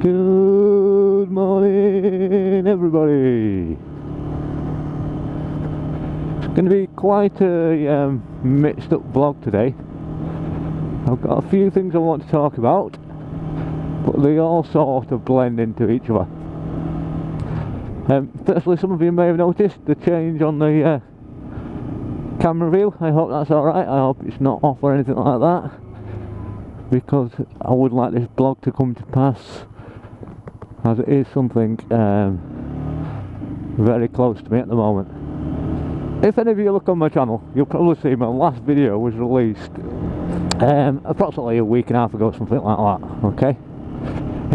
Good morning, everybody. It's going to be quite a mixed up vlog today. I've got a few things I want to talk about, but they all sort of blend into each other. Firstly, some of you may have noticed the change on the camera view. I hope that's alright. I hope it's not off or anything like that, because I would like this vlog to come to pass, as it is something very close to me at the moment. If any of you look on my channel, you'll probably see my last video was released approximately a week and a half ago, something like that, okay?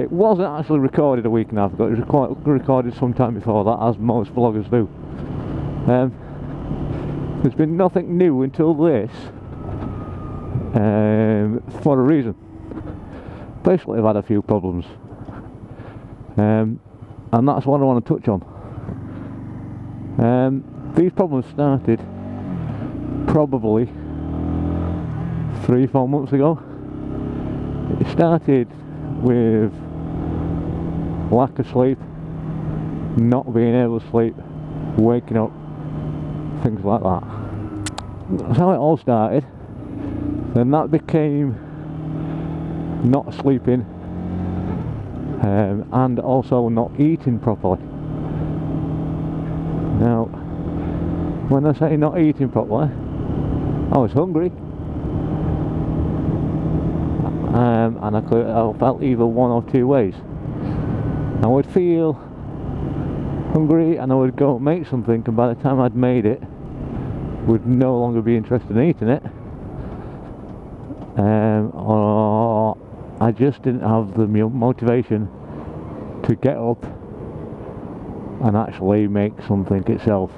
It wasn't actually recorded a week and a half ago, it was recorded sometime before that, as most vloggers do. There's been nothing new until this, for a reason. Basically, I've had a few problems. And that's what I want to touch on. These problems started probably 3-4 months ago. It started with lack of sleep, not being able to sleep, waking up, things like that. That's how it all started. Then that became not sleeping, and also not eating properly. Now, when I say not eating properly, I was hungry, and I felt either one or two ways. I would feel hungry and I would go make something, and by the time I'd made it, would no longer be interested in eating it, or I just didn't have the motivation to get up and actually make something itself.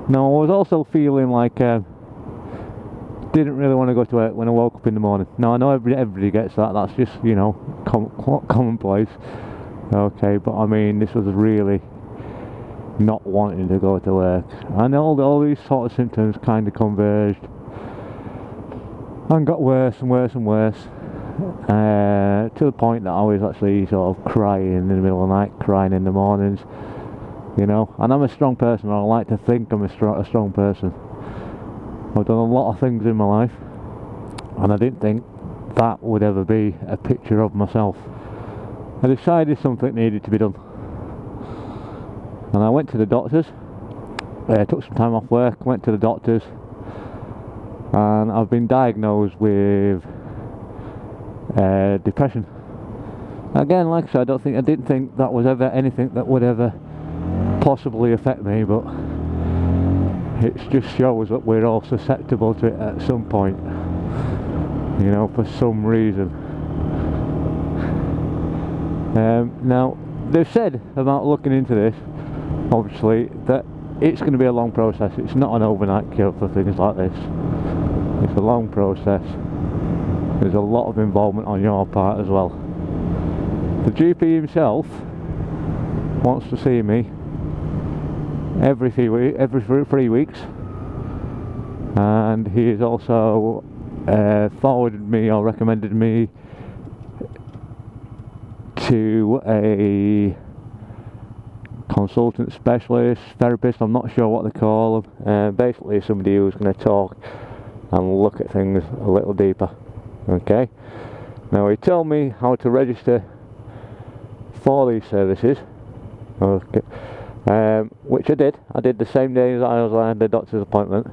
Now, I was also feeling like didn't really want to go to work when I woke up in the morning. Now, I know everybody gets that, that's just, you know, commonplace. Okay, but I mean, this was really not wanting to go to work. And all these sort of symptoms kind of converged and got worse and worse and worse, to the point that I was actually sort of crying in the middle of the night, crying in the mornings, you know. And I'm a strong person, I like to think I'm a strong person. I've done a lot of things in my life, and I didn't think that would ever be a picture of myself. I decided something needed to be done, and I went to the doctors. Took some time off work, went to the doctors, and I've been diagnosed with depression. Again, like I said, I didn't think that was ever anything that would ever possibly affect me, but it just shows that we're all susceptible to it at some point, you know, for some reason. Now, they've said about looking into this, obviously, that it's going to be a long process. It's not an overnight cure for things like this. It's a long process. There's a lot of involvement on your part as well. The GP himself wants to see me every 3 weeks, and he has also forwarded me or recommended me to a consultant, specialist, therapist, I'm not sure what they call them. Basically somebody who's going to talk and look at things a little deeper. Okay, now he told me how to register for these services, okay, which I did the same day as I had the doctor's appointment,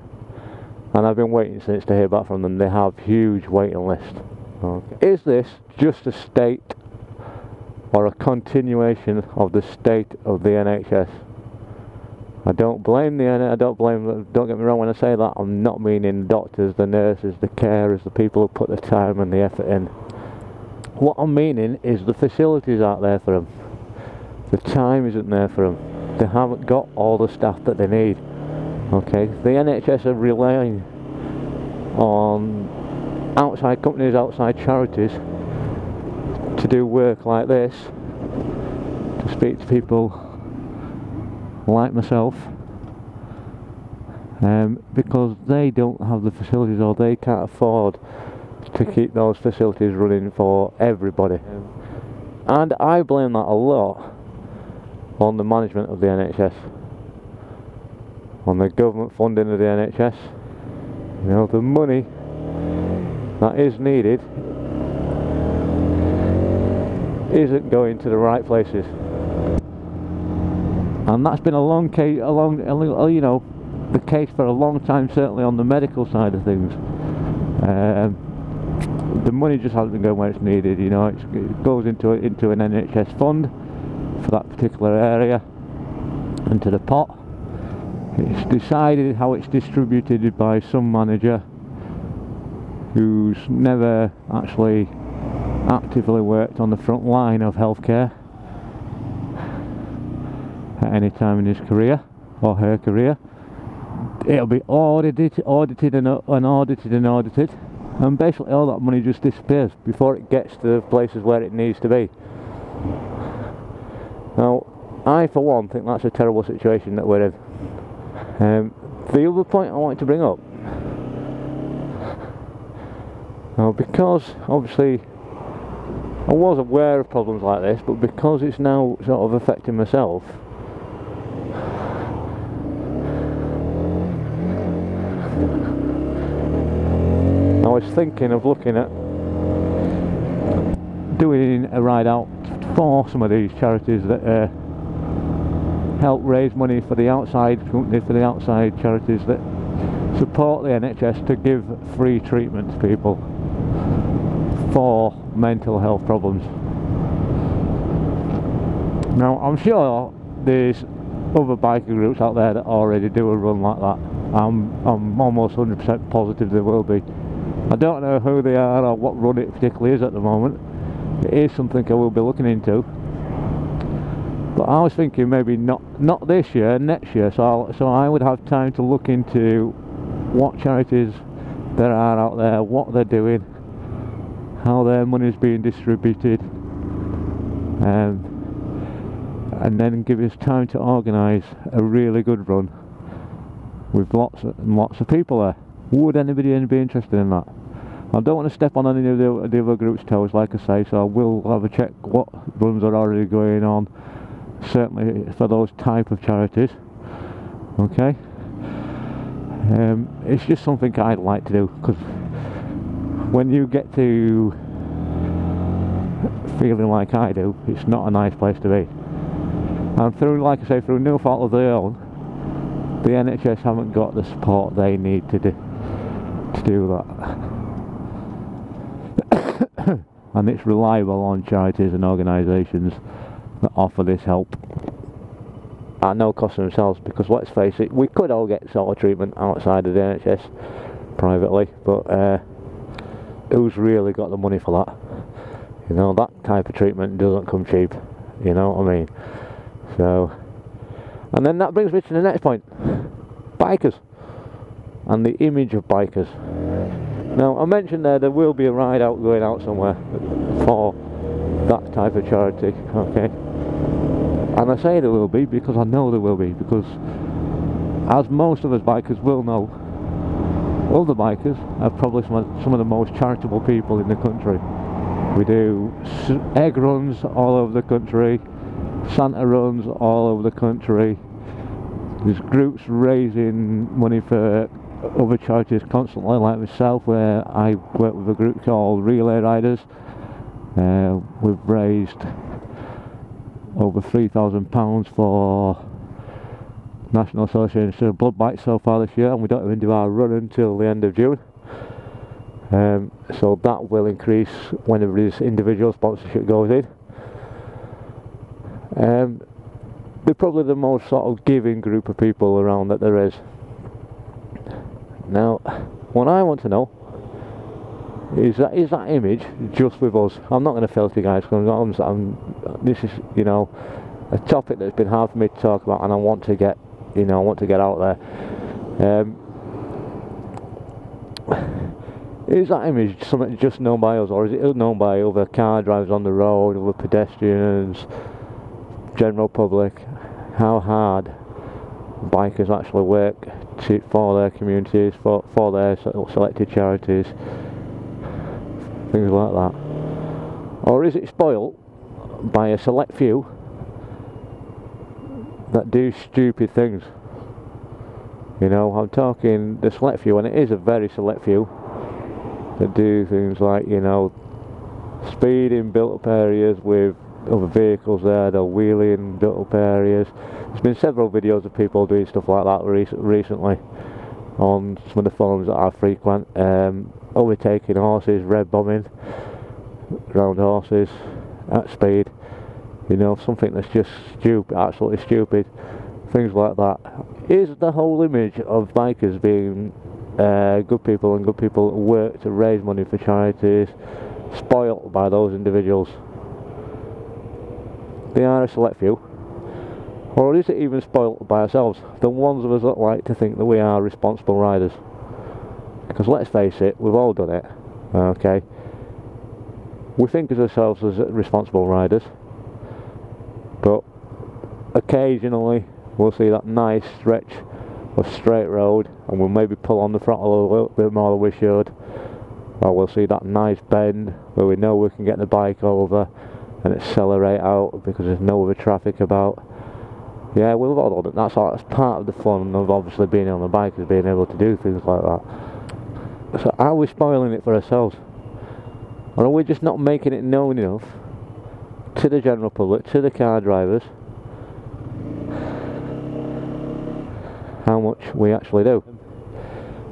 and I've been waiting since to hear back from them. They have huge waiting list. Okay. Is this just a state or a continuation of the state of the NHS? I don't blame don't get me wrong when I say that. I'm not meaning doctors, the nurses, the carers, the people who put the time and the effort in. What I'm meaning is the facilities aren't there for them. The time isn't there for them. They haven't got all the staff that they need. Okay, the NHS are relying on outside companies, outside charities to do work like this, to speak to people like myself, because they don't have the facilities, or they can't afford to keep those facilities running for everybody. And I blame that a lot on the management of the NHS, on the government funding of the NHS. You know, the money that is needed isn't going to the right places, and that's been the case for a long time, certainly on the medical side of things. The money just hasn't been going where it's needed. You know, it goes into an NHS fund for that particular area, into the pot. It's decided how it's distributed by some manager who's never actually actively worked on the front line of healthcare at any time in his career or her career. It'll be audited and audited, and basically all that money just disappears before it gets to the places where it needs to be. Now, I for one think that's a terrible situation that we're in. The other point I wanted to bring up, now, because obviously I was aware of problems like this, but because it's now sort of affecting myself, I was thinking of looking at doing a ride out for some of these charities that help raise money for the outside companies, for the outside charities that support the NHS to give free treatment to people for mental health problems. Now, I'm sure there's other biker groups out there that already do a run like that. I'm almost 100% positive there will be. I don't know who they are or what run it particularly is at the moment. It is something I will be looking into. But I was thinking maybe not this year, next year, so I would have time to look into what charities there are out there, what they're doing, how their money is being distributed, and then give us time to organise a really good run with lots and lots of people there. Would anybody be interested in that? I don't want to step on any of the other groups' toes, like I say, so I will have a check what runs are already going on, certainly for those type of charities. Okay, it's just something I'd like to do, because when you get to feeling like I do, it's not a nice place to be. And through, like I say, through no fault of their own, the NHS haven't got the support they need to do that. And it's reliable on charities and organisations that offer this help at no cost to themselves, because let's face it, we could all get sort of treatment outside of the NHS privately, but who's really got the money for that? You know, that type of treatment doesn't come cheap, you know what I mean? So, and then that brings me to the next point, bikers and the image of bikers. Now, I mentioned there will be a ride out going out somewhere for that type of charity, okay? And I say there will be because I know there will be, because as most of us bikers will know, other bikers are probably some of the most charitable people in the country. We do egg runs all over the country, Santa runs all over the country. There's groups raising money for other charities constantly, like myself, where I work with a group called Relay Riders. We've raised over £3,000 for National Association of Blood Banks so far this year, and we don't even do our run until the end of June. So that will increase whenever this individual sponsorship goes in. They're probably the most sort of giving group of people around that there is. Now, what I want to know is that image just with us? I'm not going to filter you guys, because this is, you know, a topic that's been hard for me to talk about, and I want to get, you know, out there. Is that image something just known by us, or is it known by other car drivers on the road, other pedestrians, general public? How hard bikers actually work for their communities, for their selected charities, things like that? Or is it spoilt by a select few that do stupid things. You know, I'm talking the select few, and it is a very select few, that do things like, you know, speed in built-up areas with other vehicles there, they'll wheelie in built-up areas. There's been several videos of people doing stuff like that recently on some of the forums that I frequent, overtaking horses, red bombing around horses at speed, you know, something that's just stupid, absolutely stupid, things like that. Is the whole image of bikers being good people and good people that work to raise money for charities spoilt by those individuals? They are a select few. Or is it even spoilt by ourselves, the ones of us that like to think that we are responsible riders? Because let's face it, we've all done it, okay? We think of ourselves as responsible riders, but occasionally we'll see that nice stretch of straight road and we'll maybe pull on the throttle a little bit more than we should, or we'll see that nice bend where we know we can get the bike over and accelerate out because there's no other traffic about. Yeah, we've all done it. That's part of the fun of obviously being on the bike, is being able to do things like that. So are we spoiling it for ourselves? Or are we just not making it known enough to the general public, to the car drivers, how much we actually do?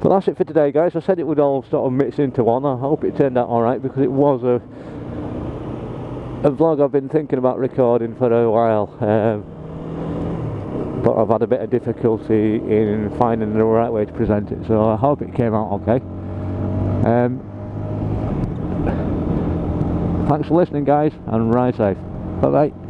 But that's it for today, guys. I said it would all sort of mix into one. I hope it turned out alright, because it was a vlog I've been thinking about recording for a while. But I've had a bit of difficulty in finding the right way to present it, so I hope it came out okay. Thanks for listening, guys, and ride safe. Bye bye.